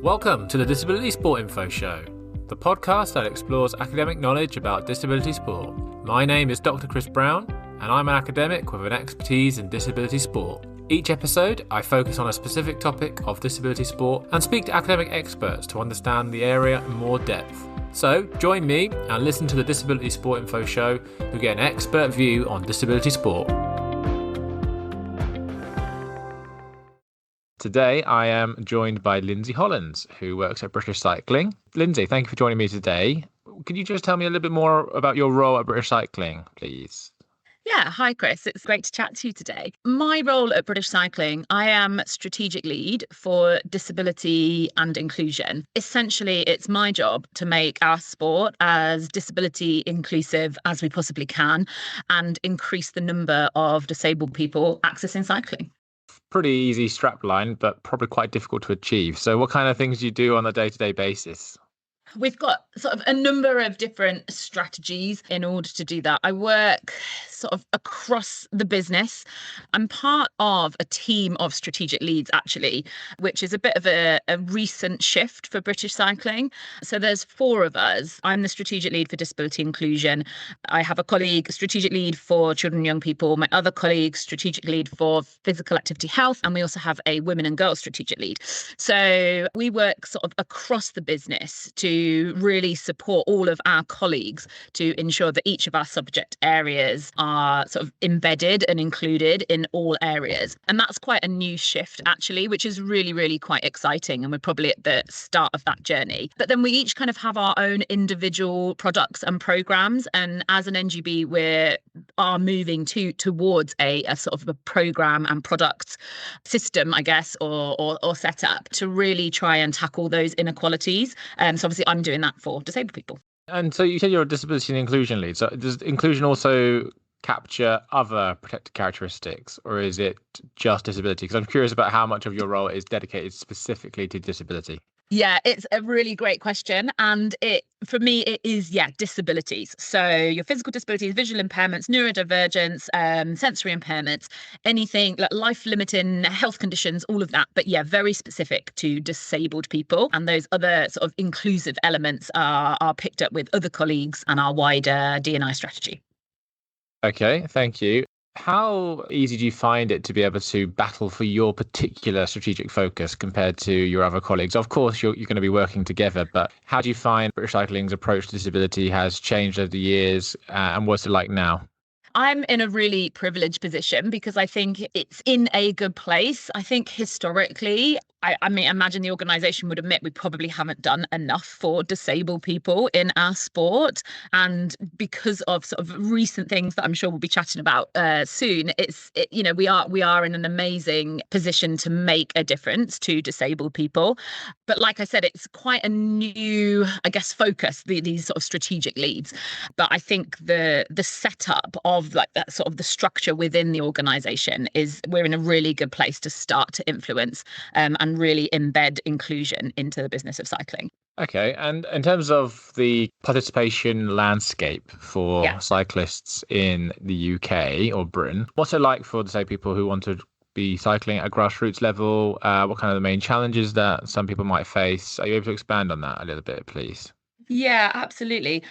Welcome to the Disability Sport Info Show, the podcast that explores academic knowledge about disability sport. My name is Dr. Chris Brown, and I'm an academic with an expertise in disability sport. Each episode, I focus on a specific topic of disability sport and speak to academic experts to understand the area in more depth. So, join me and listen to the Disability Sport Info Show to get an expert view on disability sport. Today, I am joined by Lyndsey Hollands, who works at British Cycling. Lyndsey, thank you for joining me today. Could you just tell me a little bit more about your role at British Cycling, please? Yeah, hi Chris, it's great to chat to you today. My role at British Cycling, I am strategic lead for disability and inclusion. Essentially, it's my job to make our sport as disability inclusive as we possibly can and increase the number of disabled people accessing cycling. Pretty easy strapline, but probably quite difficult to achieve. So what kind of things do you do on a day-to-day basis? We've got sort of a number of different strategies in order to do that. I work sort of across the business. I'm part of a team of strategic leads, actually, which is a bit of a recent shift for British Cycling. So there's four of us. I'm the strategic lead for disability inclusion. I have a colleague, strategic lead for children and young people. My other colleague, strategic lead for physical activity health. And we also have a women and girls strategic lead. So we work sort of across the business to really support all of our colleagues to ensure that each of our subject areas are sort of embedded and included in all areas. And that's quite a new shift, actually, which is really, really quite exciting. And we're probably at the start of that journey. But then we each kind of have our own individual products and programs. And as an NGB, we are moving towards a sort of a program and product system, I guess, or setup to really try and tackle those inequalities. So obviously, I'm doing that for disabled people. And so you said you're a disability and inclusion lead. So does inclusion also capture other protected characteristics, or is it just disability? Because I'm curious about how much of your role is dedicated specifically to disability. Yeah, it's a really great question. And for me, it is, disabilities. So your physical disabilities, visual impairments, neurodivergence, sensory impairments, anything like life-limiting health conditions, all of that. But yeah, very specific to disabled people. And those other sort of inclusive elements are picked up with other colleagues and our wider D&I strategy. Okay, thank you. How easy do you find it to be able to battle for your particular strategic focus compared to your other colleagues? Of course, you're going to be working together, but how do you find British Cycling's approach to disability has changed over the years, and what's it like now? I'm in a really privileged position because I think it's in a good place. I think historically, I mean, imagine the organisation would admit we probably haven't done enough for disabled people in our sport. And because of sort of recent things that I'm sure we'll be chatting about soon, we are in an amazing position to make a difference to disabled people. But like I said, it's quite a new, I guess, focus, these sort of strategic leads. But I think the setup of like that sort of the structure within the organisation we're in a really good place to start to influence and really embed inclusion into the business of cycling. Okay, and in terms of the participation landscape for cyclists in the UK or Britain, what's it like for, say, people who want to be cycling at a grassroots level? What kind of the main challenges that some people might face? Are you able to expand on that a little bit, please? Yeah, absolutely.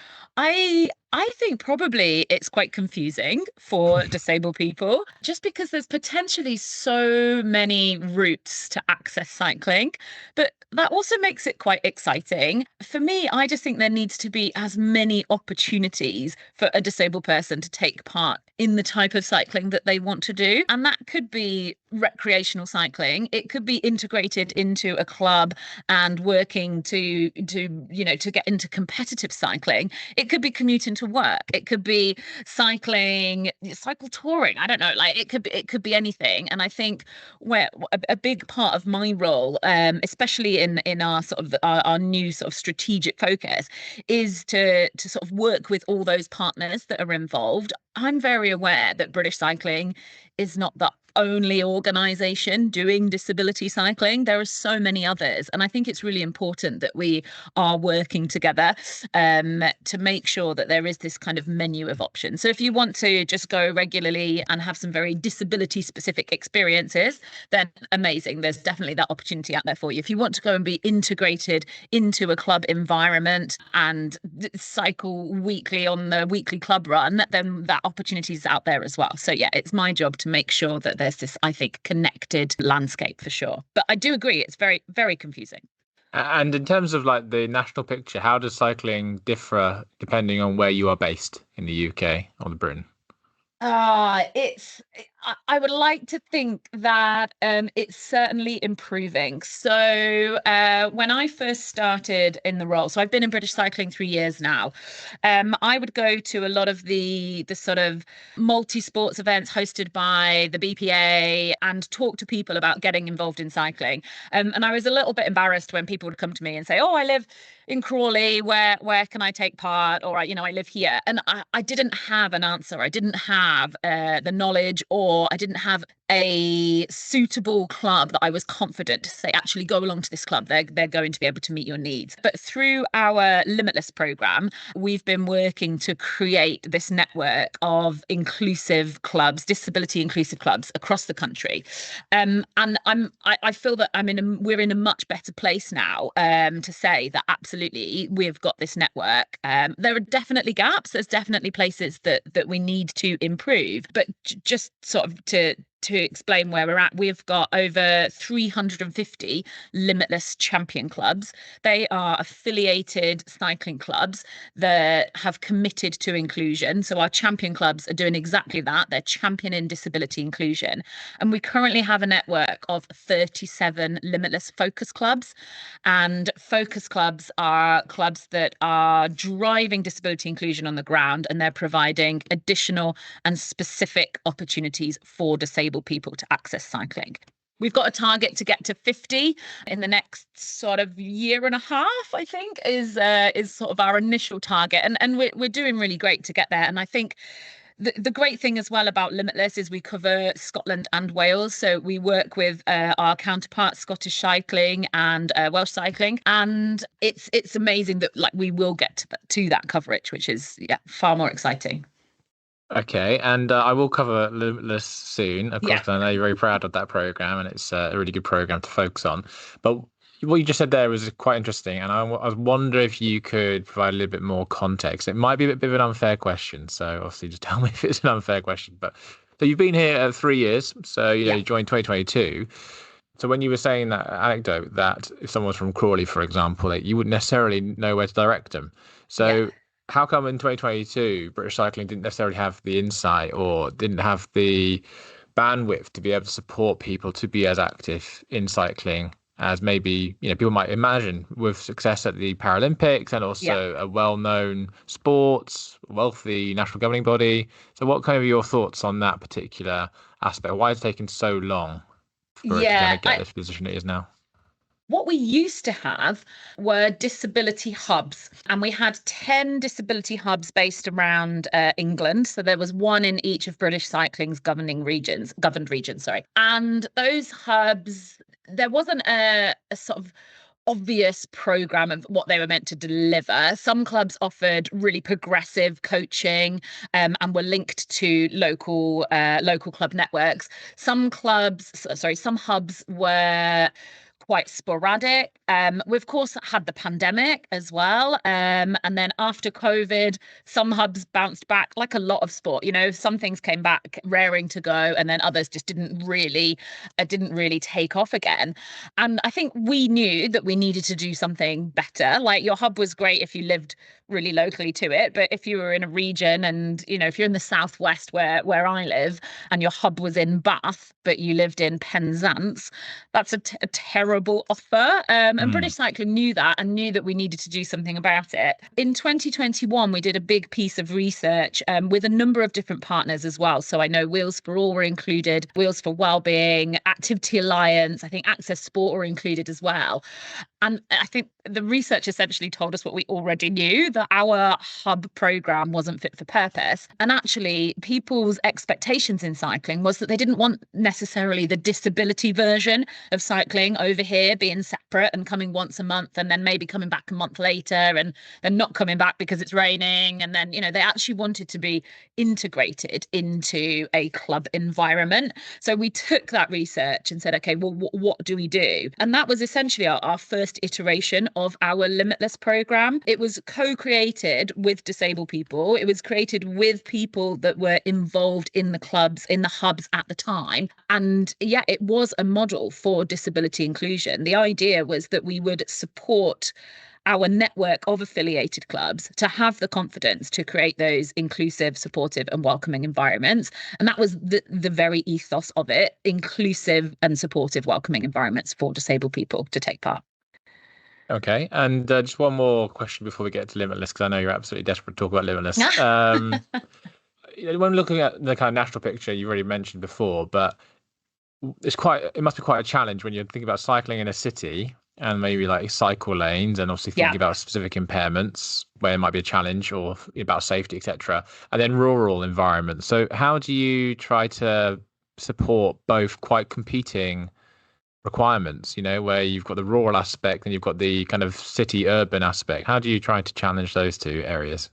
I think probably it's quite confusing for disabled people just because there's potentially so many routes to access cycling, but that also makes it quite exciting. For me, I just think there needs to be as many opportunities for a disabled person to take part in the type of cycling that they want to do. And that could be recreational cycling. It could be integrated into a club and working to get into competitive cycling. It could be commuting to work. It could be cycle touring. I don't know, like it could be anything. And I think where a big part of my role, especially in our sort of our new sort of strategic focus, is to sort of work with all those partners that are involved. I'm very aware that British Cycling is not the only organisation doing disability cycling. There are so many others. And I think it's really important that we are working together to make sure that there is this kind of menu of options. So if you want to just go regularly and have some very disability specific experiences, then amazing. There's definitely that opportunity out there for you. If you want to go and be integrated into a club environment and cycle weekly on the weekly club run, then that opportunity is out there as well. So yeah, it's my job to make sure that there's this, I think, connected landscape for sure. But I do agree, it's very, very confusing. And in terms of like the national picture, how does cycling differ depending on where you are based in the UK or the Britain? It's I would like to think that it's certainly improving. So when I first started in the role, so I've been in British cycling 3 years now. I would go to a lot of the sort of multi-sports events hosted by the BPA and talk to people about getting involved in cycling. And I was a little bit embarrassed when people would come to me and say, "Oh, I live in Crawley, where can I take part?" Or, I live here. And I didn't have an answer. I didn't have the knowledge, or I didn't have a suitable club that I was confident to say, actually go along to this club. They're going to be able to meet your needs. But through our Limitless program, we've been working to create this network of inclusive clubs, disability inclusive clubs across the country. And I feel that we're in a much better place now to say that absolutely we've got this network. There are definitely gaps. There's definitely places that we need to improve. But just sort of to explain where we're at, we've got over 350 Limitless champion clubs. They are affiliated cycling clubs that have committed to inclusion. So our champion clubs are doing exactly that. They're championing disability inclusion. And we currently have a network of 37 Limitless focus clubs. And focus clubs are clubs that are driving disability inclusion on the ground, and they're providing additional and specific opportunities for disabled people to access cycling. We've got a target to get to 50 in the next sort of year and a half, I think, is sort of our initial target. And we're doing really great to get there. And I think the great thing as well about Limitless is we cover Scotland and Wales. So we work with our counterparts, Scottish Cycling and Welsh Cycling. And it's amazing that we will get to that coverage, which is far more exciting. Okay, and I will cover Limitless soon, of course. I know you're very proud of that program, and it's a really good program to focus on. But what you just said there was quite interesting, and I wonder if you could provide a little bit more context. It might be a bit of an unfair question, so obviously just tell me if it's an unfair question. But so you've been here 3 years, so you joined 2022. So when you were saying that anecdote that if someone's from Crawley, for example, that you wouldn't necessarily know where to direct them. So how come in 2022 British Cycling didn't necessarily have the insight or didn't have the bandwidth to be able to support people to be as active in cycling as maybe people might imagine, with success at the Paralympics and also a well-known sports, wealthy national governing body? So what kind of your thoughts on that particular aspect? Why it's taken so long for it to kind of get this position it is now? What we used to have were disability hubs, and we had 10 disability hubs based around England. So there was one in each of British Cycling's governed regions. And those hubs, there wasn't a sort of obvious program of what they were meant to deliver. Some clubs offered really progressive coaching and were linked to local club networks. Some hubs were quite sporadic. We of course had the pandemic as well, and then after COVID, some hubs bounced back, like a lot of sport. Some things came back raring to go, and then others just didn't really take off again. And I think we knew that we needed to do something better. Like, your hub was great if you lived really locally to it, but if you were in a region, and if you're in the southwest where I live, and your hub was in Bath but you lived in Penzance, that's a terrible terrible offer. And British Cycling knew that and knew that we needed to do something about it. In 2021, we did a big piece of research with a number of different partners as well. So I know Wheels for All were included, Wheels for Wellbeing, Activity Alliance, I think Access Sport were included as well. And I think the research essentially told us what we already knew, that our hub program wasn't fit for purpose. And actually, people's expectations in cycling was that they didn't want necessarily the disability version of cycling over here being separate and coming once a month and then maybe coming back a month later and then not coming back because it's raining. And then, they actually wanted to be integrated into a club environment. So we took that research and said, okay, well, what do we do? And that was essentially our first iteration of our Limitless program. It was co-created with disabled people. It was created with people that were involved in the clubs, in the hubs at the time. And yeah, it was a model for disability inclusion. The idea was that we would support our network of affiliated clubs to have the confidence to create those inclusive, supportive and welcoming environments. And that was the very ethos of it, inclusive and supportive welcoming environments for disabled people to take part. Okay, and just one more question before we get to Limitless, because I know you're absolutely desperate to talk about Limitless. When looking at the kind of national picture, you've already mentioned before, but it must be quite a challenge when you're thinking about cycling in a city and maybe like cycle lanes and obviously thinking about specific impairments where it might be a challenge or about safety, etc. And then rural environments. So how do you try to support both quite competing requirements, where you've got the rural aspect and you've got the kind of city urban aspect? How do you try to challenge those two areas?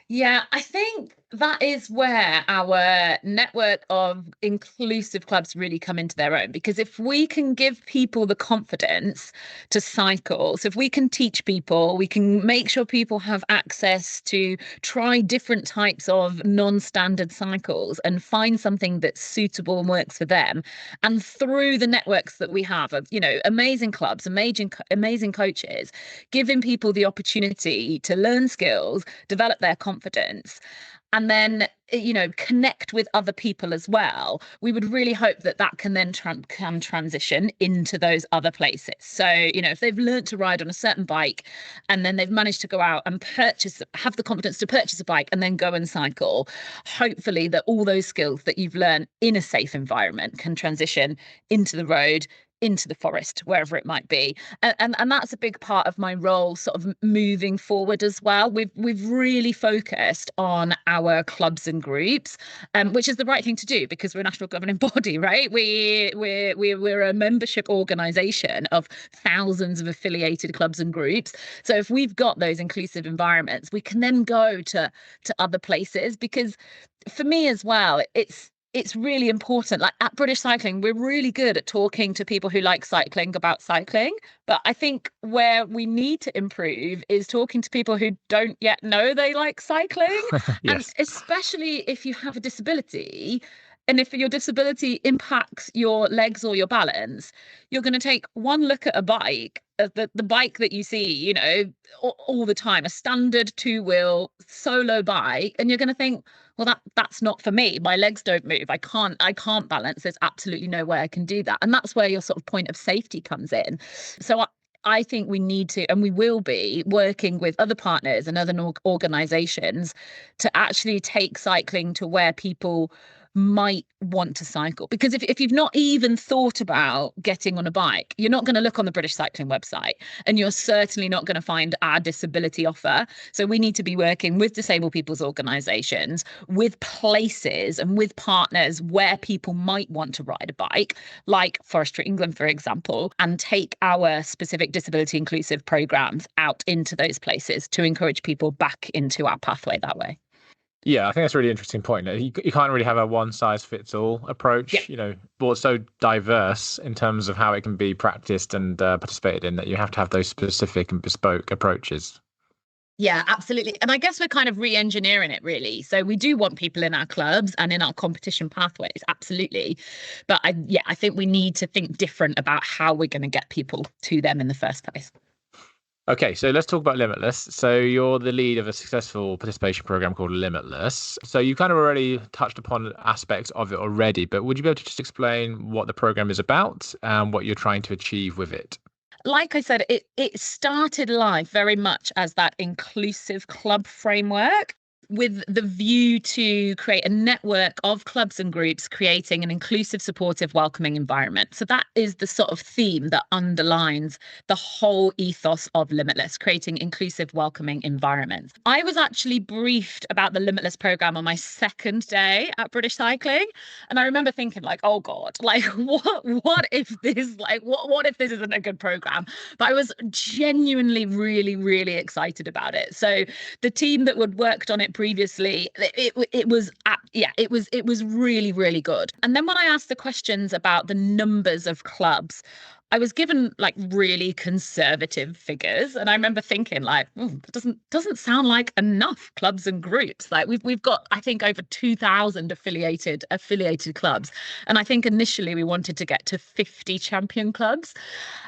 Yeah, I think that is where our network of inclusive clubs really come into their own. Because if we can give people the confidence to cycle, so if we can teach people, we can make sure people have access to try different types of non-standard cycles and find something that's suitable and works for them. And through the networks that we have of, amazing clubs, amazing coaches, giving people the opportunity to learn skills, develop their confidence, and then, connect with other people as well, we would really hope that can then can transition into those other places. So, if they've learned to ride on a certain bike and then they've managed to go out and have the confidence to purchase a bike and then go and cycle, hopefully that all those skills that you've learned in a safe environment can transition into the road, into the forest, wherever it might be. And that's a big part of my role sort of moving forward as well. We've really focused on our clubs and groups, which is the right thing to do because we're a national governing body, right? We're a membership organisation of thousands of affiliated clubs and groups. So if we've got those inclusive environments, we can then go to other places, because for me as well, it's really important. Like at British Cycling, we're really good at talking to people who like cycling about cycling. But I think where we need to improve is talking to people who don't yet know they like cycling. Yes. And especially if you have a disability, and if your disability impacts your legs or your balance, you're going to take one look at a bike, the bike that you see, all the time, a standard two-wheel solo bike, and you're going to think, well, that's not for me. My legs don't move. I can't balance. There's absolutely no way I can do that. And that's where your sort of point of safety comes in. So I think we need to, and we will be, working with other partners and other organisations to actually take cycling to where people might want to cycle. Because if you've not even thought about getting on a bike, you're not going to look on the British Cycling website, and you're certainly not going to find our disability offer. So we need to be working with disabled people's organisations, with places and with partners where people might want to ride a bike, like Forestry England, for example, and take our specific disability inclusive programmes out into those places to encourage people back into our pathway that way. Yeah, I think that's a really interesting point. You can't really have a one-size-fits-all approach. Yeah. But it's so diverse in terms of how it can be practiced and participated in that you have to have those specific and bespoke approaches. Yeah, absolutely. And I guess we're kind of re-engineering it, really. So we do want people in our clubs and in our competition pathways, absolutely. But I think we need to think different about how we're going to get people to them in the first place. Okay, so let's talk about Limitless. So you're the lead of a successful participation program called Limitless. So you kind of already touched upon aspects of it already, but would you be able to just explain what the program is about and what you're trying to achieve with it? Like I said, it started life very much as that inclusive club framework, with the view to create a network of clubs and groups creating an inclusive, supportive, welcoming environment. So that is the sort of theme that underlines the whole ethos of Limitless, creating inclusive, welcoming environments. I was actually briefed about the Limitless program on my second day at British Cycling, and I remember thinking like, oh God, like what if this what if this isn't a good program? But I was genuinely really, really excited about it. So the team that had worked on it previously, it was it was really, really good. And then when I asked the questions about the numbers of clubs, I was given like really conservative figures, and I remember thinking like, that doesn't sound like enough clubs and groups. Like we've got, I think, over 2,000 affiliated clubs, and I think initially we wanted to get to 50 champion clubs.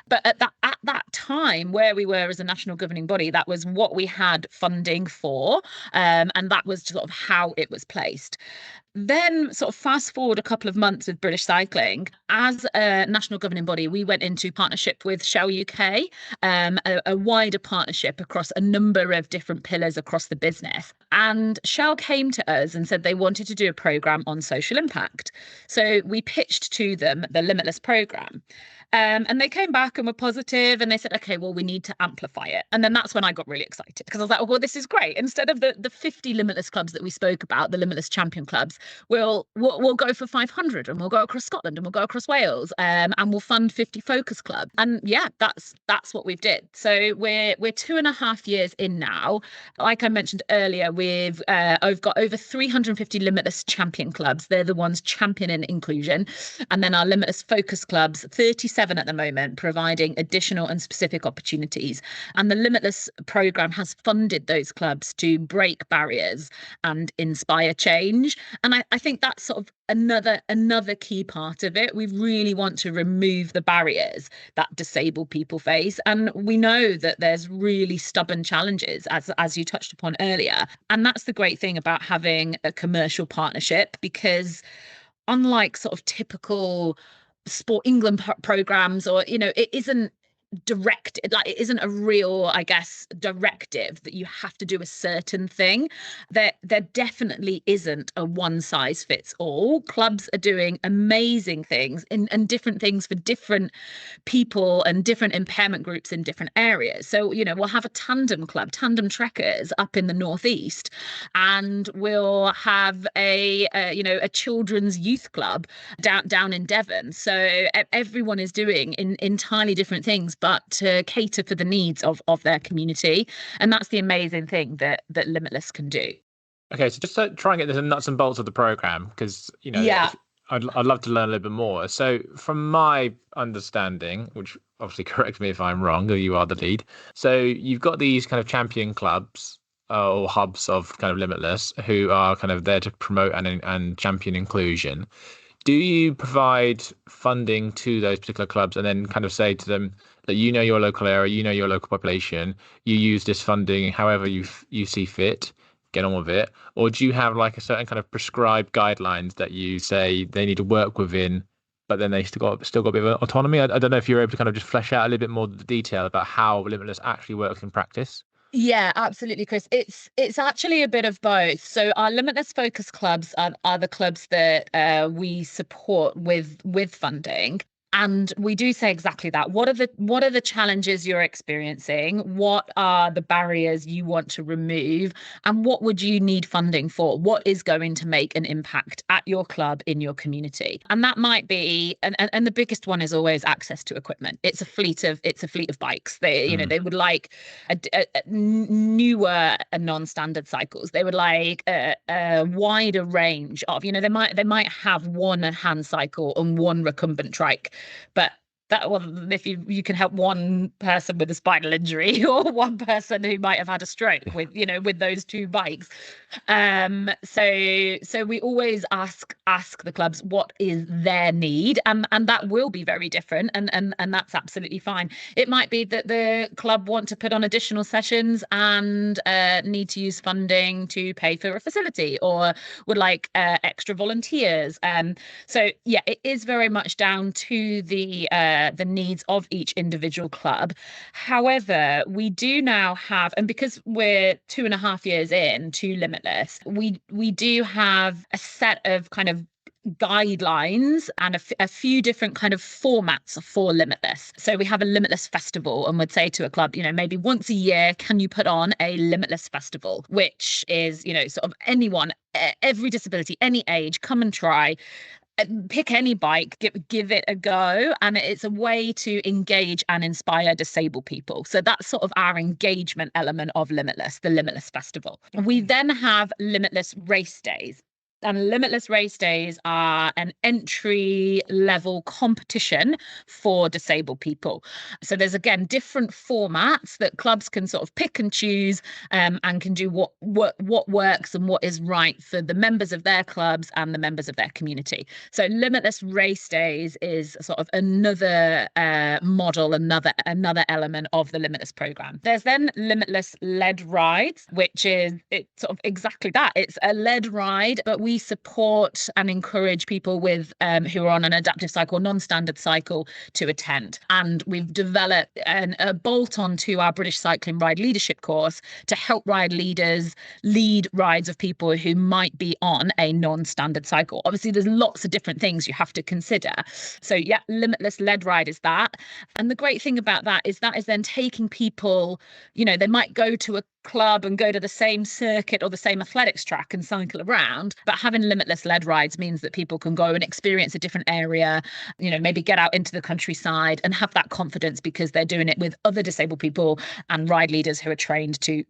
But at that time, where we were as a national governing body, that was what we had funding for, and that was sort of how it was placed. Then, sort of fast forward a couple of months with British Cycling, as a national governing body, we went into partnership with Shell UK, a wider partnership across a number of different pillars across the business. And Shell came to us and said they wanted to do a programme on social impact. So we pitched to them the Limitless programme. And they came back and were positive, and they said, okay, well, we need to amplify it. And then that's when I got really excited, because I was like, oh, well, this is great. Instead of the 50 Limitless clubs that we spoke about, the Limitless champion clubs, we'll go for 500, and we'll go across Scotland, and we'll go across Wales, and we'll fund 50 focus clubs. And yeah, that's what we've did. So we're 2.5 years in now. Like I mentioned earlier, I've got over 350 Limitless champion clubs. They're the ones championing inclusion. And then our Limitless focus clubs, 37 at the moment, providing additional and specific opportunities. And the Limitless programme has funded those clubs to break barriers and inspire change. And I think that's sort of another key part of it. We really want to remove the barriers that disabled people face. And we know that there's really stubborn challenges, as you touched upon earlier. And that's the great thing about having a commercial partnership, because unlike sort of typical Sport England programs, or it isn't direct, like it isn't a real, I guess, directive that you have to do a certain thing. There definitely isn't a one size fits all. Clubs are doing amazing things and different things for different people and different impairment groups in different areas. So we'll have a tandem club, tandem trekkers, up in the northeast, and we'll have a children's youth club down in Devon. So everyone is doing entirely different things, but to cater for the needs of their community. And that's the amazing thing that Limitless can do. Okay, so just to try and get the nuts and bolts of the program, because Yeah. I'd love to learn a little bit more. So from my understanding, which obviously correct me if I'm wrong, or you are the lead. So you've got these kind of champion clubs or hubs of kind of Limitless who are kind of there to promote and champion inclusion. Do you provide funding to those particular clubs and then kind of say to them that your local area, your local population, you use this funding however you see fit, get on with it? Or do you have like a certain kind of prescribed guidelines that you say they need to work within, but then they still got a bit of autonomy? I don't know if you're able to kind of just flesh out a little bit more detail about how Limitless actually works in practice. Yeah, absolutely, Chris. It's actually a bit of both. So our Limitless focus clubs are the clubs that we support with funding. And we do say exactly that. What are the challenges you're experiencing? What are the barriers you want to remove? And what would you need funding for? What is going to make an impact at your club, in your community? And that might be, and the biggest one is always access to equipment. It's a fleet of bikes. They would like a newer and non-standard cycles. They would like a wider range of, they might have one hand cycle and one recumbent trike, but that one, if you can help one person with a spinal injury or one person who might have had a stroke with, with those two bikes. So we always ask the clubs what is their need, and that will be very different, and that's absolutely fine. It might be that the club want to put on additional sessions and need to use funding to pay for a facility, or would like extra volunteers. So yeah, it is very much down to the needs of each individual club. However, we do now have, and because we're 2.5 years in to Limitless, we do have a set of kind of guidelines and a few different kind of formats for Limitless. So we have a Limitless festival, and would say to a club, maybe once a year, can you put on a Limitless festival, which is, sort of anyone, every disability, any age, come and try. Pick any bike, give it a go, and it's a way to engage and inspire disabled people. So that's sort of our engagement element of Limitless, the Limitless Festival. We then have Limitless Race Days. And Limitless Race Days are an entry level competition for disabled people. So there's, again, different formats that clubs can sort of pick and choose, and can do what works and what is right for the members of their clubs and the members of their community. So Limitless Race Days is sort of another model, another element of the Limitless program. There's then Limitless Led Rides, which is sort of exactly that. It's a led ride, but we support and encourage people with who are on an adaptive cycle, non-standard cycle, to attend. And we've developed a bolt-on to our British Cycling Ride Leadership course to help ride leaders lead rides of people who might be on a non-standard cycle. Obviously, there's lots of different things you have to consider. So yeah, Limitless Led Ride is that. And the great thing about that is then taking people, they might go to a club and go to the same circuit or the same athletics track and cycle around, but having Limitless Led Rides means that people can go and experience a different area, maybe get out into the countryside and have that confidence because they're doing it with other disabled people and ride leaders who are trained to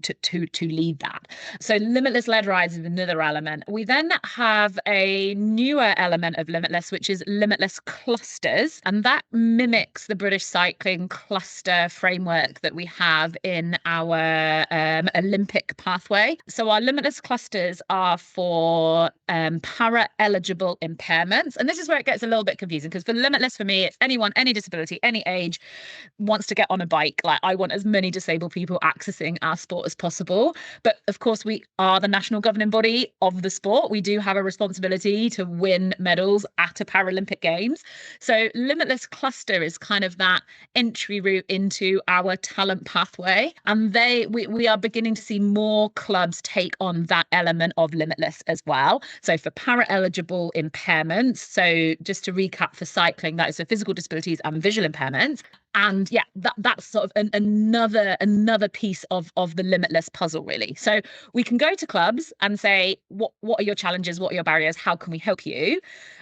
lead that. So Limitless Led Rides is another element. We then have a newer element of Limitless, which is Limitless Clusters, and that mimics the British Cycling cluster framework that we have in our Olympic pathway. So our Limitless clusters are for para-eligible impairments. And this is where it gets a little bit confusing, because for Limitless, for me, it's anyone, any disability, any age wants to get on a bike. Like, I want as many disabled people accessing our sport as possible. But of course, we are the national governing body of the sport. We do have a responsibility to win medals at a Paralympic Games. So Limitless cluster is kind of that entry route into our talent pathway. And we are beginning to see more clubs take on that element of Limitless as well. So for para-eligible impairments, so just to recap, for cycling, that is for physical disabilities and visual impairments. And yeah, that's sort of another piece of the Limitless puzzle, really. So we can go to clubs and say, what are your challenges? What are your barriers? How can we help you?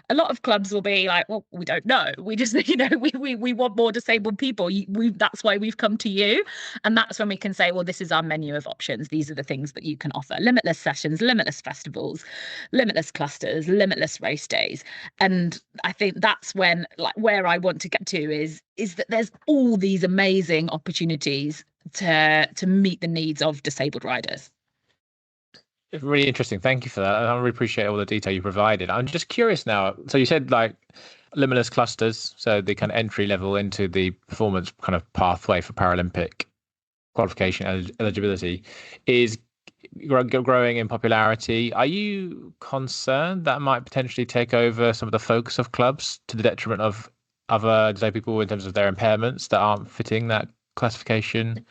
A lot of clubs will be like, well, we don't know. We just, we want more disabled people. That's why we've come to you. And that's when we can say, well, this is our menu of options. These are the things that you can offer. Limitless sessions, Limitless festivals, Limitless clusters, Limitless race days. And I think that's when, like, where I want to get to is that there's all these amazing opportunities to meet the needs of disabled riders. Really interesting. Thank you for that. I really appreciate all the detail you provided. I'm just curious now. So you said like Limitless clusters, so the kind of entry level into the performance kind of pathway for Paralympic qualification eligibility is growing in popularity. Are you concerned that might potentially take over some of the focus of clubs to the detriment of other disabled people in terms of their impairments that aren't fitting that classification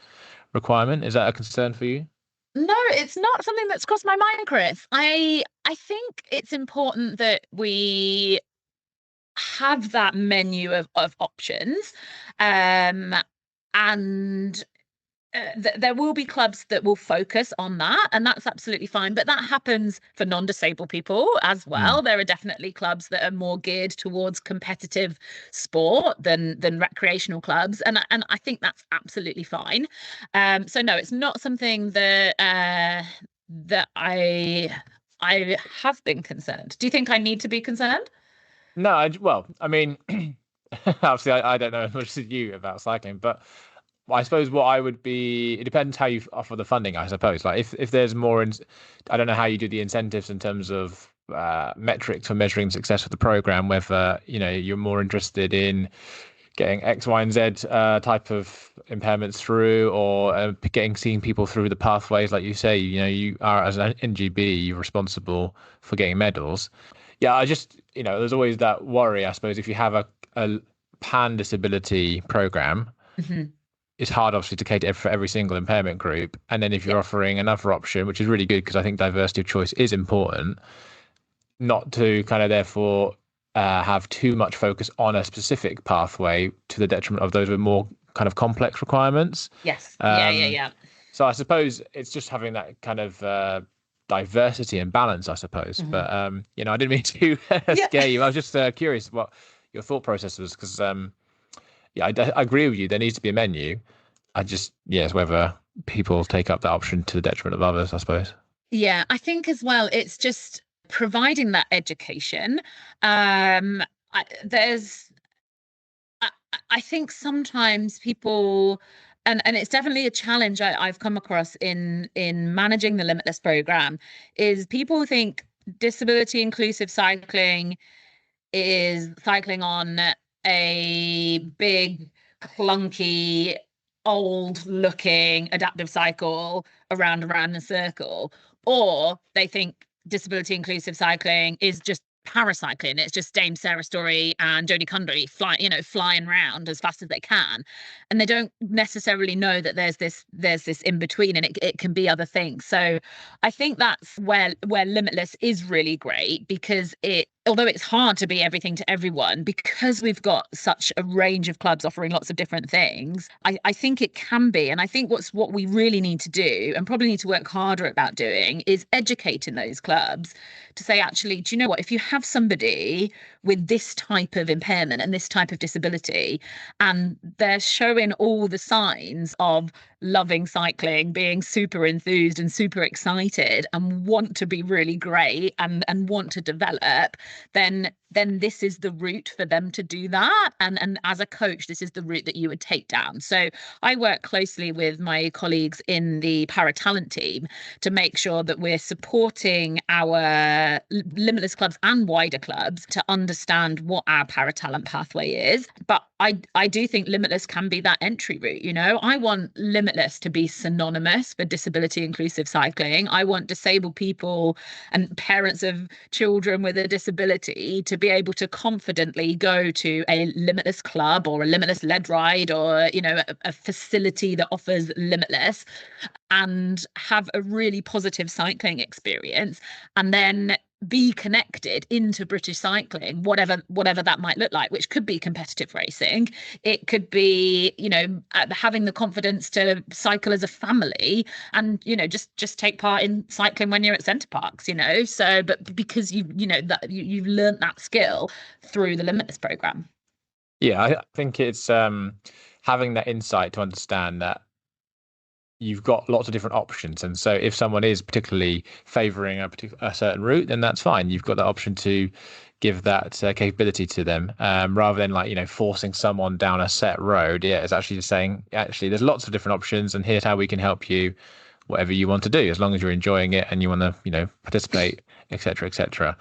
requirement? Is that a concern for you? No, it's not something that's crossed my mind, Chris. I think it's important that we have that menu of options, and there will be clubs that will focus on that, and that's absolutely fine. But that happens for non-disabled people as well. There are definitely clubs that are more geared towards competitive sport than recreational clubs, and I think that's absolutely fine. So no, it's not something that that I have been concerned. Do you think I need to be concerned? No, well, I mean, Obviously, I don't know as much as you about cycling, but I suppose what I would be, it depends how you offer the funding, I suppose. Like if there's more, I don't know how you do the incentives in terms of metrics for measuring success of the program, whether, you're more interested in getting X, Y, and Z type of impairments through, or seeing people through the pathways, like you say. You are, as an NGB, you're responsible for getting medals. Yeah, I just, there's always that worry, I suppose, if you have a pan disability program, Mhm. it's hard, obviously, to cater for every single impairment group. And then if Yeah. you're offering another option, which is really good because I think diversity of choice is important, not to kind of therefore have too much focus on a specific pathway to the detriment of those with more kind of complex requirements. Yes. Yeah. Yeah. Um, Yeah. so I suppose it's just having that kind of diversity and balance, I suppose. Mhm. But I didn't mean to Yeah. scare you. I was just curious what your thought process was, because yeah, I agree with you. There needs to be a menu. I just, it's whether people take up that option to the detriment of others, I suppose. Yeah, I think as well, it's just providing that education. Um, there's, I think sometimes people, and it's definitely a challenge I've come across in managing the Limitless program, is people think disability inclusive cycling is cycling on a big, clunky, old looking adaptive cycle around and around in a circle. Or they think disability inclusive cycling is just paracycling. It's just Dame Sarah Story and Jodie Cundry flying around as fast as they can. And they don't necessarily know that there's this in between, and it can be other things. So I think that's where Limitless is really great, because although it's hard to be everything to everyone, because we've got such a range of clubs offering lots of different things, I think it can be. And I think what we really need to do, and probably need to work harder about doing, is educating those clubs to say, actually, do you know what? If you have somebody with this type of impairment and this type of disability, and they're showing all the signs of loving cycling, being super enthused and super excited, and want to be really great and want to develop, then this is the route for them to do that. And as a coach, this is the route that you would take down. So I work closely with my colleagues in the para talent team to make sure that we're supporting our Limitless clubs and wider clubs to understand what our para talent pathway is. But I do think Limitless can be that entry route. I want Limitless to be synonymous for disability inclusive cycling. I want disabled people and parents of children with a disability to be able to confidently go to a Limitless club or a Limitless led ride, or a facility that offers Limitless, and have a really positive cycling experience, and then be connected into British cycling, whatever that might look like, which could be competitive racing. It could be, having the confidence to cycle as a family, and, just take part in cycling when you're at Centre Parks, So, but because you've learned that skill through the Limitless program. Yeah, I think it's having that insight to understand that you've got lots of different options. And so if someone is particularly favouring a certain route, then that's fine. You've got the option to give that capability to them, rather than forcing someone down a set road. Yeah, it's actually just saying, actually, there's lots of different options, and here's how we can help you, whatever you want to do, as long as you're enjoying it and you want to, participate, etc., etc.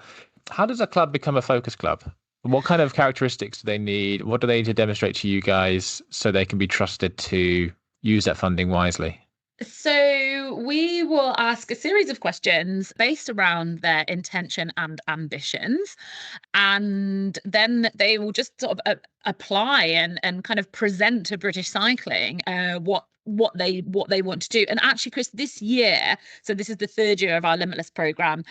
How does a club become a focus club? What kind of characteristics do they need? What do they need to demonstrate to you guys so they can be trusted to use that funding wisely? So we will ask a series of questions based around their intention and ambitions, and then they will just sort of apply and kind of present to British Cycling what they want to do. And actually, Chris, this year, so this is the third year of our Limitless program,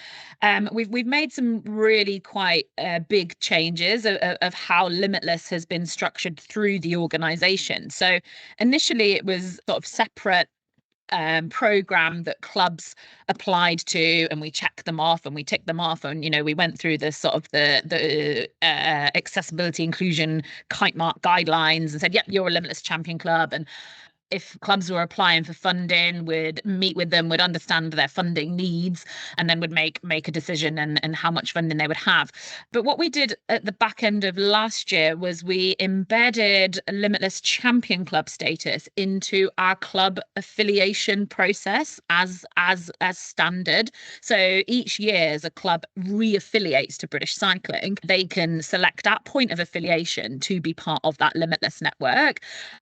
we've made some really quite big changes of how Limitless has been structured through the organisation. So initially, it was sort of separate program that clubs applied to, and we checked them off and we ticked them off, and we went through the sort of the accessibility inclusion kite mark guidelines and said, yep, you're a Limitless champion club. And if clubs were applying for funding, would meet with them, would understand their funding needs, and then would make a decision and how much funding they would have. But what we did at the back end of last year was we embedded Limitless champion club status into our club affiliation process as standard. So each year as a club re-affiliates to British Cycling, they can select that point of affiliation to be part of that Limitless network,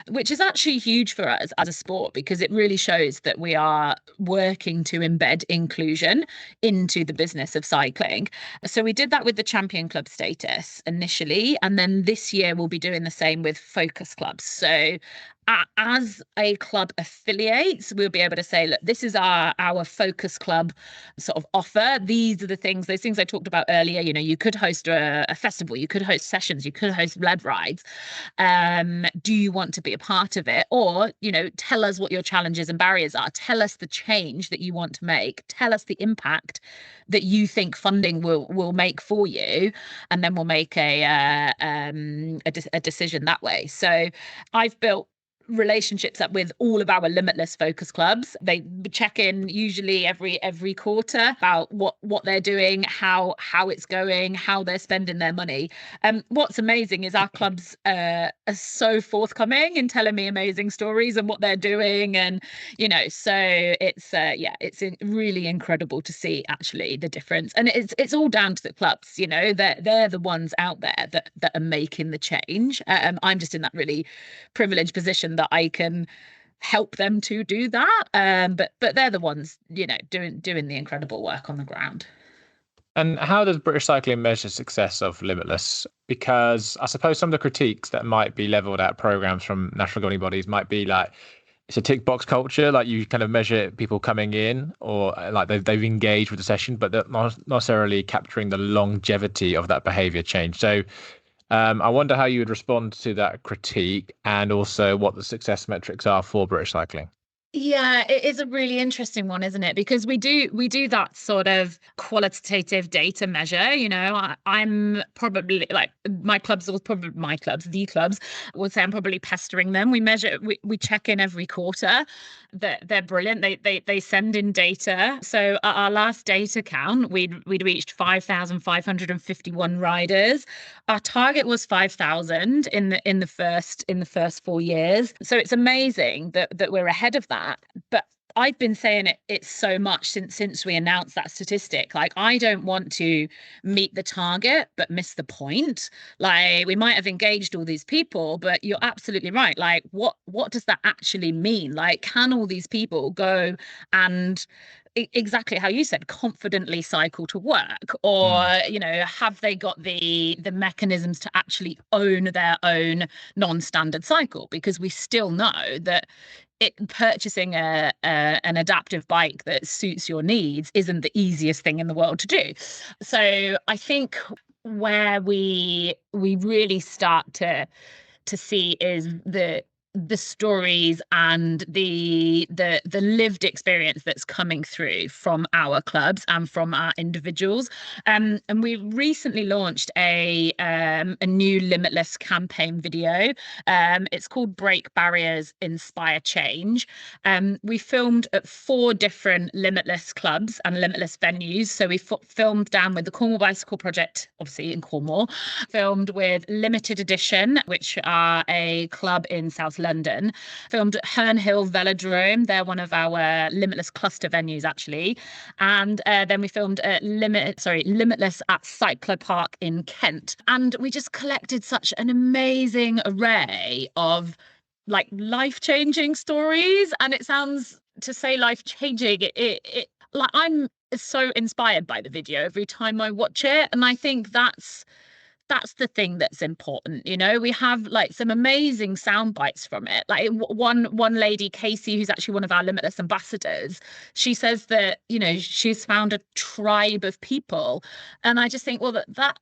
which is actually huge for us as a sport because it really shows that we are working to embed inclusion into the business of cycling. So we did that with the champion club status initially, and then this year we'll be doing the same with focus clubs. So as a club affiliates, we'll be able to say, look, this is our focus club sort of offer. These are those things I talked about earlier. You know, you could host a festival, you could host sessions, you could host lead rides. Do you want to be a part of it? Or, you know, tell us what your challenges and barriers are. Tell us the change that you want to make. Tell us the impact that you think funding will make for you, and then we'll make a decision that way. So I've built relationships up with all of our Limitless focus clubs. They check in usually every quarter about what they're doing, how it's going, how they're spending their money. What's amazing is our clubs are so forthcoming in telling me amazing stories and what they're doing, and you know, so it's really incredible to see actually the difference. And it's all down to the clubs. You know, they're the ones out there that are making the change. I'm just in that really privileged position that I can help them to do that. But they're the ones, you know, doing the incredible work on the ground. And how does British Cycling measure success of Limitless? Because I suppose some of the critiques that might be levelled at programs from national governing bodies might be like, it's a tick box culture, like you kind of measure people coming in or like they've engaged with the session, but they're not necessarily capturing the longevity of that behaviour change. So I wonder how you would respond to that critique and also what the success metrics are for British Cycling. Yeah, it is a really interesting one, isn't it? Because we do that sort of qualitative data measure. You know, I'm probably like the clubs would say I'm probably pestering them. We check in every quarter. They're brilliant. They send in data. So at our last data count, we'd reached 5,551 riders. Our target was 5,000 in the first 4 years. So it's amazing that we're ahead of that. But I've been saying it so much since we announced that statistic. Like, I don't want to meet the target but miss the point. Like, we might have engaged all these people, but you're absolutely right. Like, what does that actually mean? Like, can all these people go and exactly how you said, confidently cycle to work, or you know, have they got the mechanisms to actually own their own non-standard cycle? Because we still know that purchasing an adaptive bike that suits your needs isn't the easiest thing in the world to do. So I think where we really start to see is the stories and the lived experience that's coming through from our clubs and from our individuals. And we recently launched a new Limitless campaign video. It's called Break Barriers, Inspire Change. We filmed at 4 different Limitless clubs and Limitless venues. So we filmed down with the Cornwall Bicycle Project, obviously in Cornwall, filmed with Limited Edition, which are a club in South London, filmed at Herne Hill Velodrome. They're one of our Limitless cluster venues, actually. And then we filmed at Limitless at Cyclo Park in Kent. And we just collected such an amazing array of like life-changing stories. And it sounds, to say life-changing, it like, I'm so inspired by the video every time I watch it. And I think that's the thing that's important. You know, we have like some amazing sound bites from it. Like one lady, Casey, who's actually one of our Limitless ambassadors, she says that, you know, she's found a tribe of people. And I just think, well,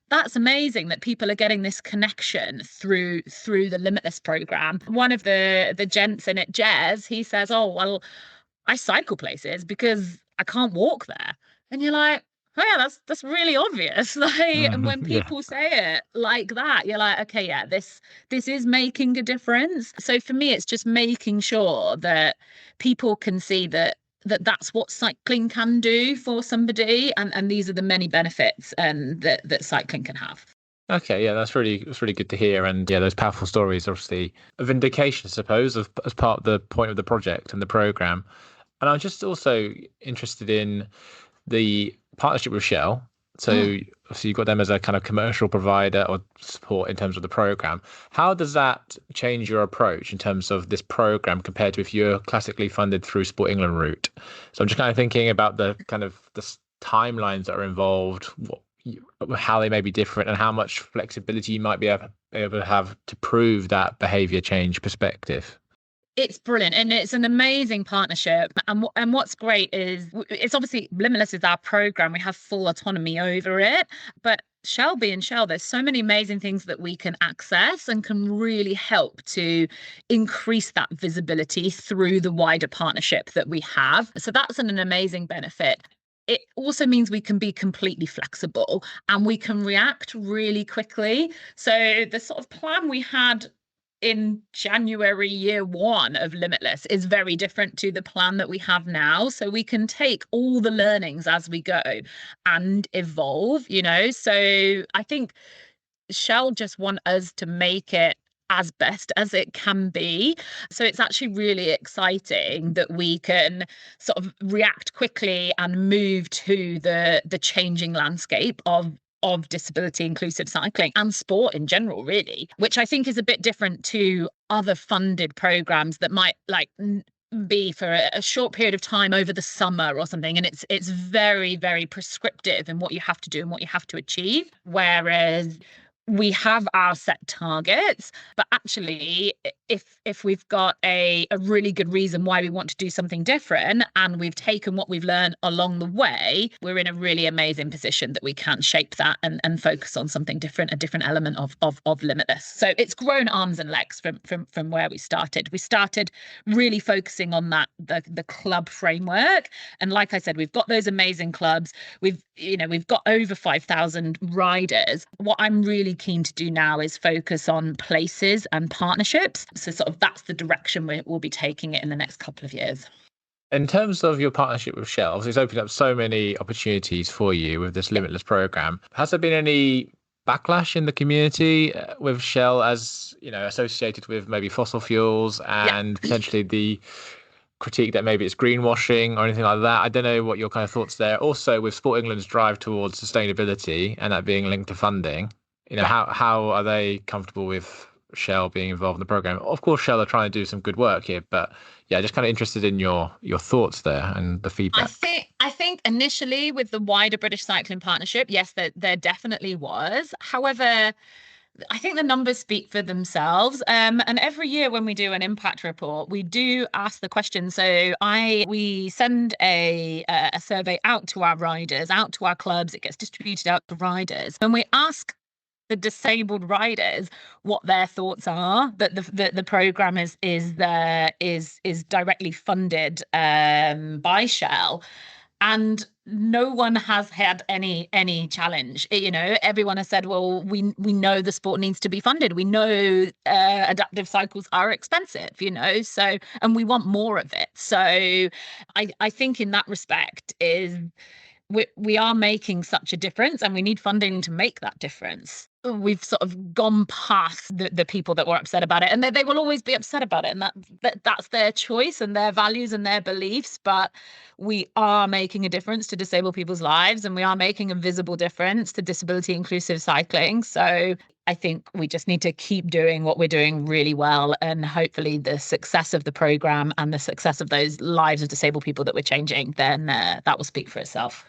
that's amazing that people are getting this connection through the Limitless program. One of the gents in it, Jez, he says, oh, well, I cycle places because I can't walk there. And you're like, oh yeah, that's really obvious. Like, and when Yeah. people say it like that, you're like, okay, yeah, this is making a difference. So for me, it's just making sure that people can see that's what cycling can do for somebody, and these are the many benefits and that cycling can have. Okay, yeah, that's really good to hear, and yeah, those powerful stories, obviously, a vindication, I suppose, of as part of the point of the project and the program. And I'm just also interested in the partnership with Shell. Mm. So obviously you've got them as a kind of commercial provider or support in terms of the program. How does that change your approach in terms of this program compared to if you're classically funded through Sport England route? So I'm just kind of thinking about the kind of timelines that are involved, how they may be different, and how much flexibility you might be able to have to prove that behavior change perspective. It's brilliant and it's an amazing partnership. And what's great is it's obviously Limitless is our program. We have full autonomy over it. But Shell being Shell, there's so many amazing things that we can access and can really help to increase that visibility through the wider partnership that we have. So that's an amazing benefit. It also means we can be completely flexible and we can react really quickly. So the sort of plan we had in January year one of Limitless is very different to the plan that we have now. So we can take all the learnings as we go and evolve, you know. So I think Shell just want us to make it as best as it can be. So it's actually really exciting that we can sort of react quickly and move to the changing landscape of disability inclusive cycling and sport in general, really, which I think is a bit different to other funded programs that might be for a short period of time over the summer or something, and it's very, very prescriptive in what you have to do and what you have to achieve, whereas we have our set targets, but actually if we've got a really good reason why we want to do something different and we've taken what we've learned along the way, we're in a really amazing position that we can shape that and focus on something different, a different element of Limitless. So it's grown arms and legs from where we started. We started really focusing on that the club framework, and like I said, we've got those amazing clubs. We've got over 5,000 riders. What I'm really keen to do now is focus on places and partnerships. So sort of that's the direction we'll be taking it in the next couple of years. In terms of your partnership with Shell, obviously it's opened up so many opportunities for you with this Limitless program. Has there been any backlash in the community with Shell as, associated with maybe fossil fuels and potentially the critique that maybe it's greenwashing or anything like that? I don't know what your kind of thoughts there. Also, with Sport England's drive towards sustainability and that being linked to funding, how are they comfortable with Shell being involved in the program? Of course, Shell are trying to do some good work here, but yeah, just kind of interested in your thoughts there and the feedback. I think initially with the wider British Cycling Partnership, yes, there definitely was. However, I think the numbers speak for themselves. And every year when we do an impact report, we do ask the question. So we send a survey out to our riders, out to our clubs. It gets distributed out to riders, and we ask the disabled riders what their thoughts are that the program is directly funded by Shell. And no one has had any challenge. Everyone has said, well, we know the sport needs to be funded. We know adaptive cycles are expensive, so, and we want more of it. So I think in that respect is we are making such a difference and we need funding to make that difference. We've sort of gone past the people that were upset about it, and they will always be upset about it, and that's their choice and their values and their beliefs. But we are making a difference to disabled people's lives, and we are making a visible difference to disability inclusive cycling. So I think we just need to keep doing what we're doing really well, and hopefully the success of the program and the success of those lives of disabled people that we're changing, then that will speak for itself.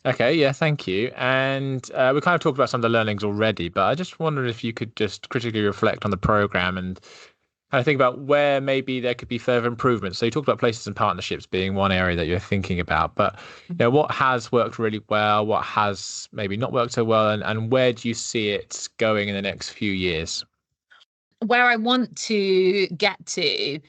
Okay, yeah, thank you. And we kind of talked about some of the learnings already, but I just wondered if you could just critically reflect on the program and kind of think about where maybe there could be further improvements. So you talked about places and partnerships being one area that you're thinking about, but what has worked really well, what has maybe not worked so well, and where do you see it going in the next few years? Where I want to get to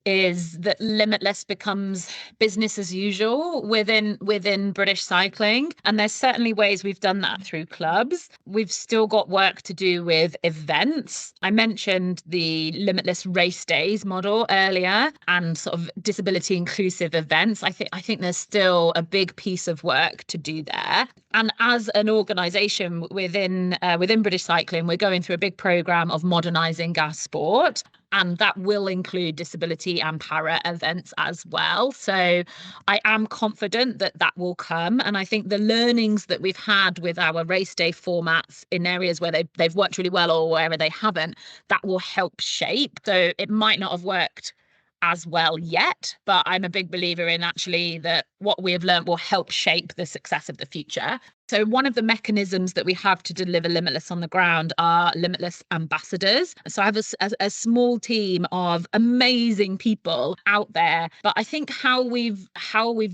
is that Limitless becomes business as usual within British cycling. And there's certainly ways we've done that through clubs. We've still got work to do with events. I mentioned the Limitless race days model earlier and sort of disability inclusive events. I think there's still a big piece of work to do there. And as an organisation within British Cycling, we're going through a big programme of modernising our sport. And that will include disability and para events as well. So I am confident that that will come. And I think the learnings that we've had with our race day formats in areas where they've worked really well or wherever they haven't, that will help shape. So it might not have worked as well yet, but I'm a big believer in actually that what we have learned will help shape the success of the future. So one of the mechanisms that we have to deliver Limitless on the ground are Limitless ambassadors. So I have a small team of amazing people out there, but I think how we've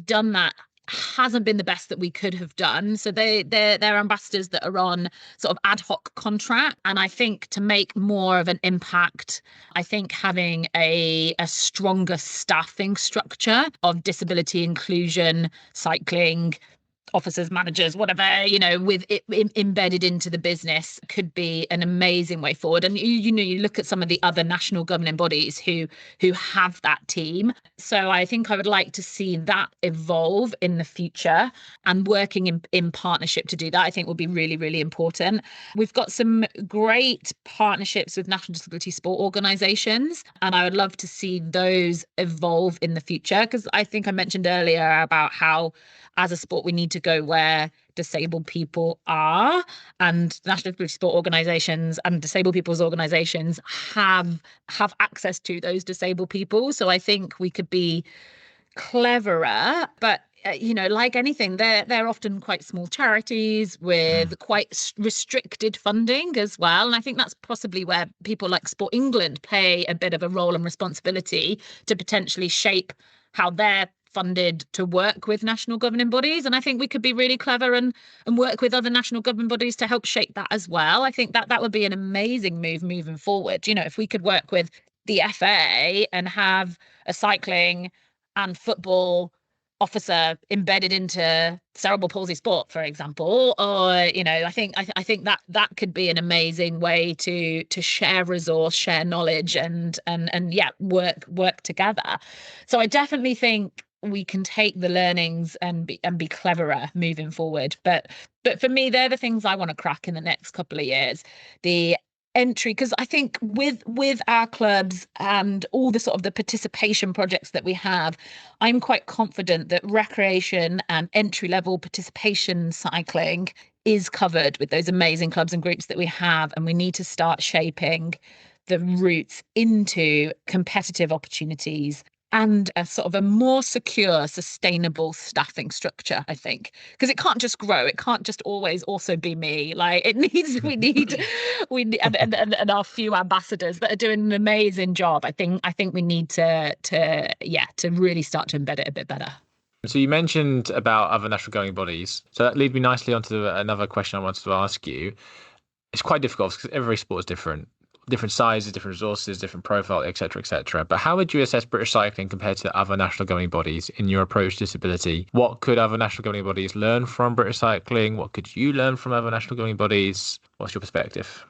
done that hasn't been the best that we could have done. So they're ambassadors that are on sort of ad hoc contract. And I think to make more of an impact, I think having a stronger staffing structure of disability inclusion, cycling, officers, managers, whatever, with it embedded into the business could be an amazing way forward. And you look at some of the other national governing bodies who have that team. So I think I would like to see that evolve in the future, and working in partnership to do that, I think will be really, really important. We've got some great partnerships with national disability sport organisations, and I would love to see those evolve in the future, because I think I mentioned earlier about how as a sport we need to go where disabled people are, and national disability sport organisations and disabled people's organisations have access to those disabled people. So I think we could be cleverer, but like anything, they're often quite small charities with quite restricted funding as well. And I think that's possibly where people like Sport England play a bit of a role and responsibility to potentially shape how they're funded to work with national governing bodies. And I think we could be really clever and work with other national governing bodies to help shape that as well. I think that would be an amazing move moving forward. If we could work with the FA and have a cycling and football officer embedded into cerebral palsy sport, for example, or I think that could be an amazing way to share resource, share knowledge, and work together. So I definitely think we can take the learnings and be cleverer moving forward. But for me, they're the things I want to crack in the next couple of years. The entry, because I think with our clubs and all the sort of the participation projects that we have, I'm quite confident that recreation and entry-level participation cycling is covered with those amazing clubs and groups that we have, and we need to start shaping the routes into competitive opportunities and a sort of a more secure, sustainable staffing structure, I think, because it can't just grow. It can't just always also be me. Like we need and our few ambassadors that are doing an amazing job. I think we need to really start to embed it a bit better. So you mentioned about other national governing bodies. So that leads me nicely onto another question I wanted to ask you. It's quite difficult because every sport is different sizes, different resources, different profile, etc., etc. But how would you assess British cycling compared to other national governing bodies in your approach to disability? What could other national governing bodies learn from British cycling? What could you learn from other national governing bodies? What's your perspective?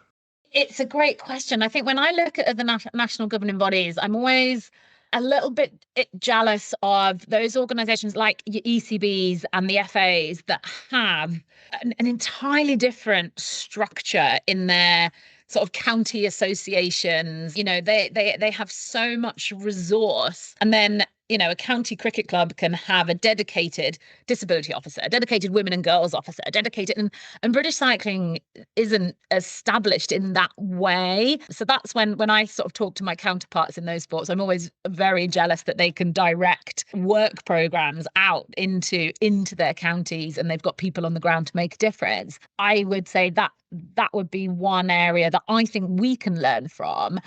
It's a great question. I think when I look at the national governing bodies, I'm always a little bit jealous of those organisations like your ECBs and the FAs that have an entirely different structure in their sort of county associations. They have so much resource, and then a county cricket club can have a dedicated disability officer, a dedicated women and girls officer, a dedicated, and British cycling isn't established in that way. So that's when I sort of talk to my counterparts in those sports, I'm always very jealous that they can direct work programs out into their counties and they've got people on the ground to make a difference. I would say that would be one area that I think we can learn from.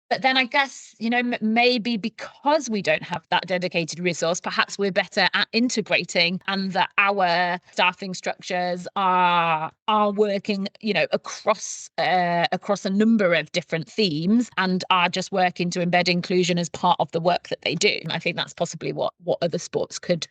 But then I guess, maybe because we don't have that dedicated resource, perhaps we're better at integrating, and that our staffing structures are working, across a number of different themes, and are just working to embed inclusion as part of the work that they do. I think that's possibly what other sports could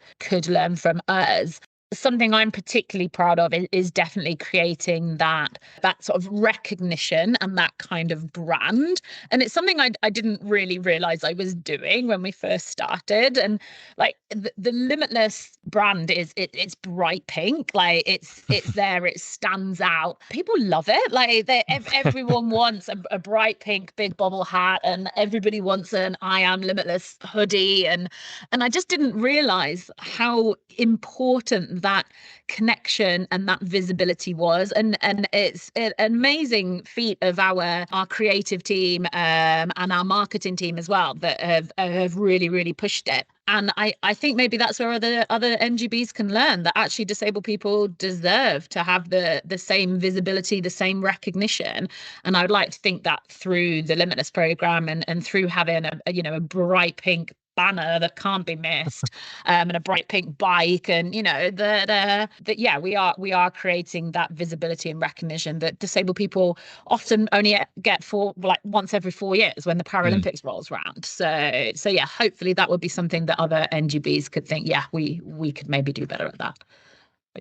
learn from us. Something I'm particularly proud of is definitely creating that sort of recognition and that kind of brand. And it's something I didn't really realize I was doing when we first started. And like the Limitless brand it's bright pink, like it's there, it stands out. People love it. Like everyone wants a bright pink big bobble hat, and everybody wants an I Am Limitless hoodie. And I just didn't realize how important that connection and that visibility was. And it's an amazing feat of our creative team and our marketing team as well that have really, really pushed it. And I think maybe that's where other NGBs can learn that actually disabled people deserve to have the same visibility, the same recognition. And I would like to think that through the Limitless program and through having a bright pink banner that can't be missed, and a bright pink bike, and that yeah, we are creating that visibility and recognition that disabled people often only get for like once every 4 years when the Paralympics rolls around. So yeah, hopefully that would be something that other NGBs could think, yeah, we could maybe do better at that.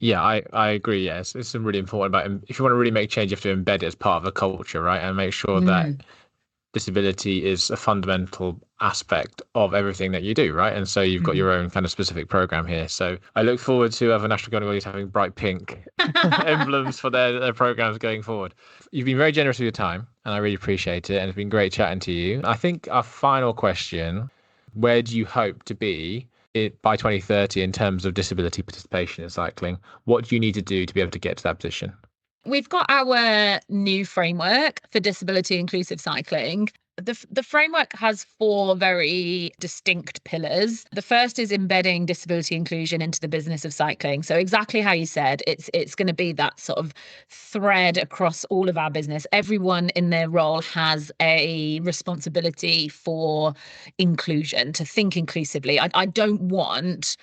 Yeah, I agree. Yes, it's really important. But if you want to really make change, you have to embed it as part of the culture, right? And make sure that disability is a fundamental aspect of everything that you do, right? And so you've got your own kind of specific program here. So I look forward to other national governing bodies having bright pink emblems for their programs going forward. You've been very generous with your time, and I really appreciate it. And it's been great chatting to you. I think our final question: where do you hope to be by 2030 in terms of disability participation in cycling? What do you need to do to be able to get to that position? We've got our new framework for disability inclusive cycling. The framework has 4 very distinct pillars. The first is embedding disability inclusion into the business of cycling. So exactly how you said, it's going to be that sort of thread across all of our business. Everyone in their role has a responsibility for inclusion, to think inclusively. I don't want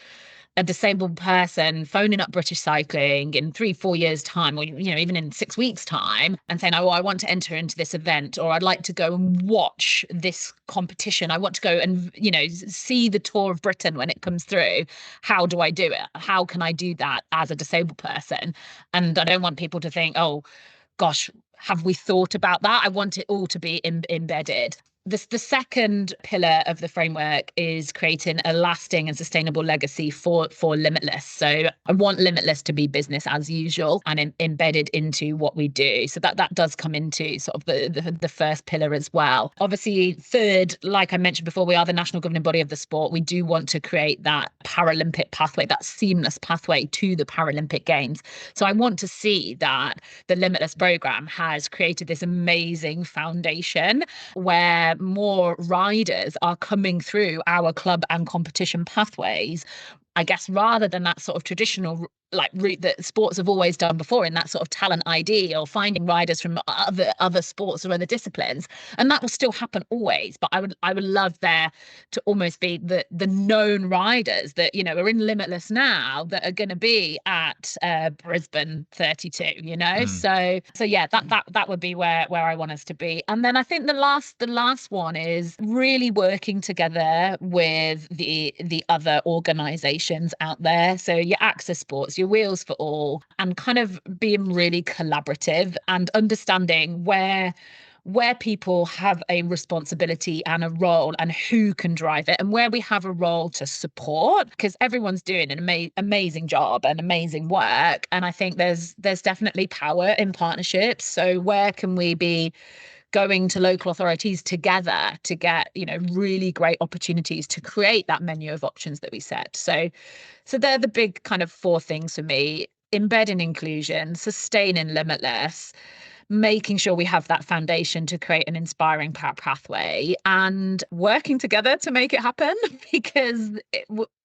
a disabled person phoning up British Cycling in 3-4 years time, or even in 6 weeks time, and saying, oh, I want to enter into this event, or I'd like to go and watch this competition, I want to go and see the Tour of Britain when it comes through. How do I do it? How can I do that as a disabled person? And I don't want people to think, oh gosh, have we thought about that? I want it all to be embedded. The second pillar of the framework is creating a lasting and sustainable legacy for Limitless. So I want Limitless to be business as usual and embedded into what we do. So that does come into sort of the first pillar as well. Obviously, third, like I mentioned before, we are the national governing body of the sport. We do want to create that Paralympic pathway, that seamless pathway to the Paralympic Games. So I want to see that the Limitless program has created this amazing foundation where more riders are coming through our club and competition pathways, I guess, rather than that sort of traditional route that sports have always done before, in that sort of talent ID or finding riders from other sports or other disciplines. And that will still happen always, but I would love there to almost be the known riders that are in Limitless now that are going to be at Brisbane 32. So yeah, that would be where I want us to be. And then I think the last one is really working together with the other organizations out there, so your Access Sports, your Wheels for All, and kind of being really collaborative and understanding where people have a responsibility and a role and who can drive it, and where we have a role to support, because everyone's doing an amazing job and amazing work. And I think there's definitely power in partnerships. So where can we be going to local authorities together to get really great opportunities to create that menu of options that we set? So they're the big kind of 4 things for me: embedding inclusion, sustaining Limitless, making sure we have that foundation to create an inspiring pathway, and working together to make it happen, because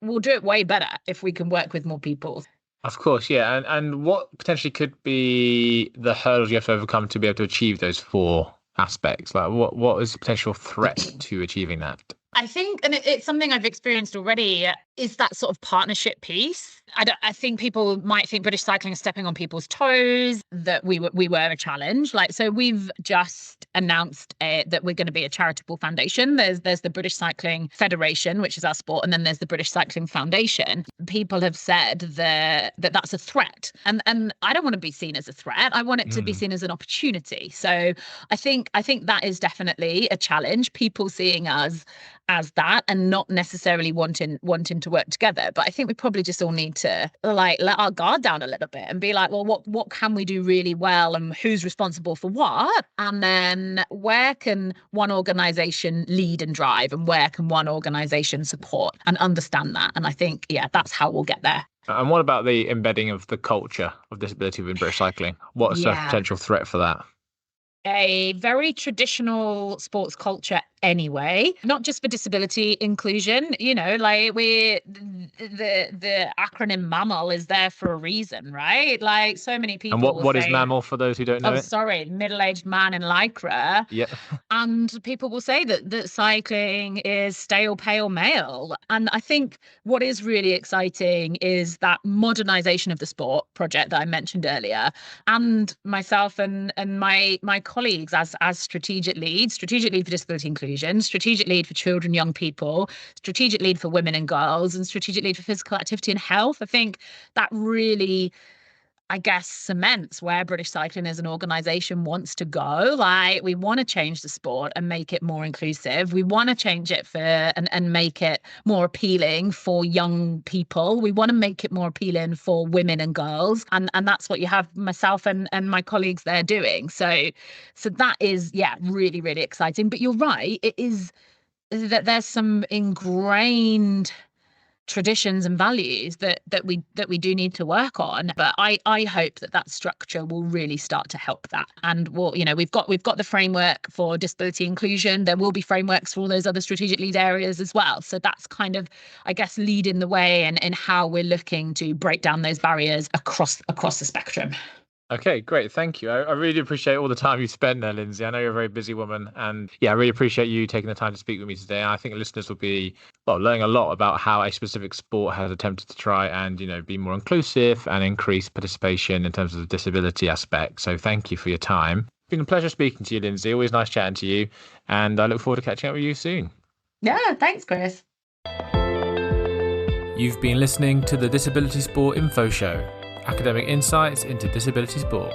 we'll do it way better if we can work with more people. Of course, yeah. And what potentially could be the hurdles you have to overcome to be able to achieve those 4 aspects? Like what is the potential threat to achieving that? I think, and it's something I've experienced already, is that sort of partnership piece. I think people might think British cycling is stepping on people's toes, that we were a challenge. Like, so we've just announced that we're going to be a charitable foundation. There's the British Cycling Federation, which is our sport, and then there's the British Cycling Foundation. People have said that's a threat, and I don't want to be seen as a threat. I want it to be seen as an opportunity. So I think that is definitely a challenge. People seeing us as that and not necessarily wanting to work together. But I think we probably just all need to like let our guard down a little bit and be like, well, what can we do really well, and who's responsible for what? And then where can one organization lead and drive, and where can one organization support, and understand that. And I think, that's how we'll get there. And what about the embedding of the culture of disability within British cycling? What is the potential threat for that? A very traditional sports culture anyway, not just for disability inclusion, like the acronym MAML is there for a reason, right? Like, so many people. And what is MAML for those who don't know it? Sorry, middle-aged man in lycra. Yeah. And people will say that cycling is stale pale male. And I think what is really exciting is that modernization of the sport project that I mentioned earlier, and myself and my colleagues as strategic lead for disability inclusion, strategic lead for children, young people, strategic lead for women and girls, and strategic lead for physical activity and health. I think that really, I guess, cements where British Cycling as an organisation wants to go. Like, we want to change the sport and make it more inclusive. We want to change it and make it more appealing for young people. We want to make it more appealing for women and girls. And that's what you have myself and my colleagues there doing. So that is, really, really exciting. But you're right, it is that there's some ingrained traditions and values that we do need to work on, but I hope that structure will really start to help that. And we've got the framework for disability inclusion. There will be frameworks for all those other strategic lead areas as well. So that's kind of, I guess, leading the way in how we're looking to break down those barriers across the spectrum. Okay, great. Thank you. I really appreciate all the time you spent there, Lyndsey. I know you're a very busy woman, and I really appreciate you taking the time to speak with me today. I think listeners will be learning a lot about how a specific sport has attempted to try and be more inclusive and increase participation in terms of the disability aspect. So thank you for your time. It's been a pleasure speaking to you, Lyndsey. Always nice chatting to you, and I look forward to catching up with you soon. Yeah, thanks, Chris. You've been listening to the Disability Sport Info Show. Academic insights into disability sport.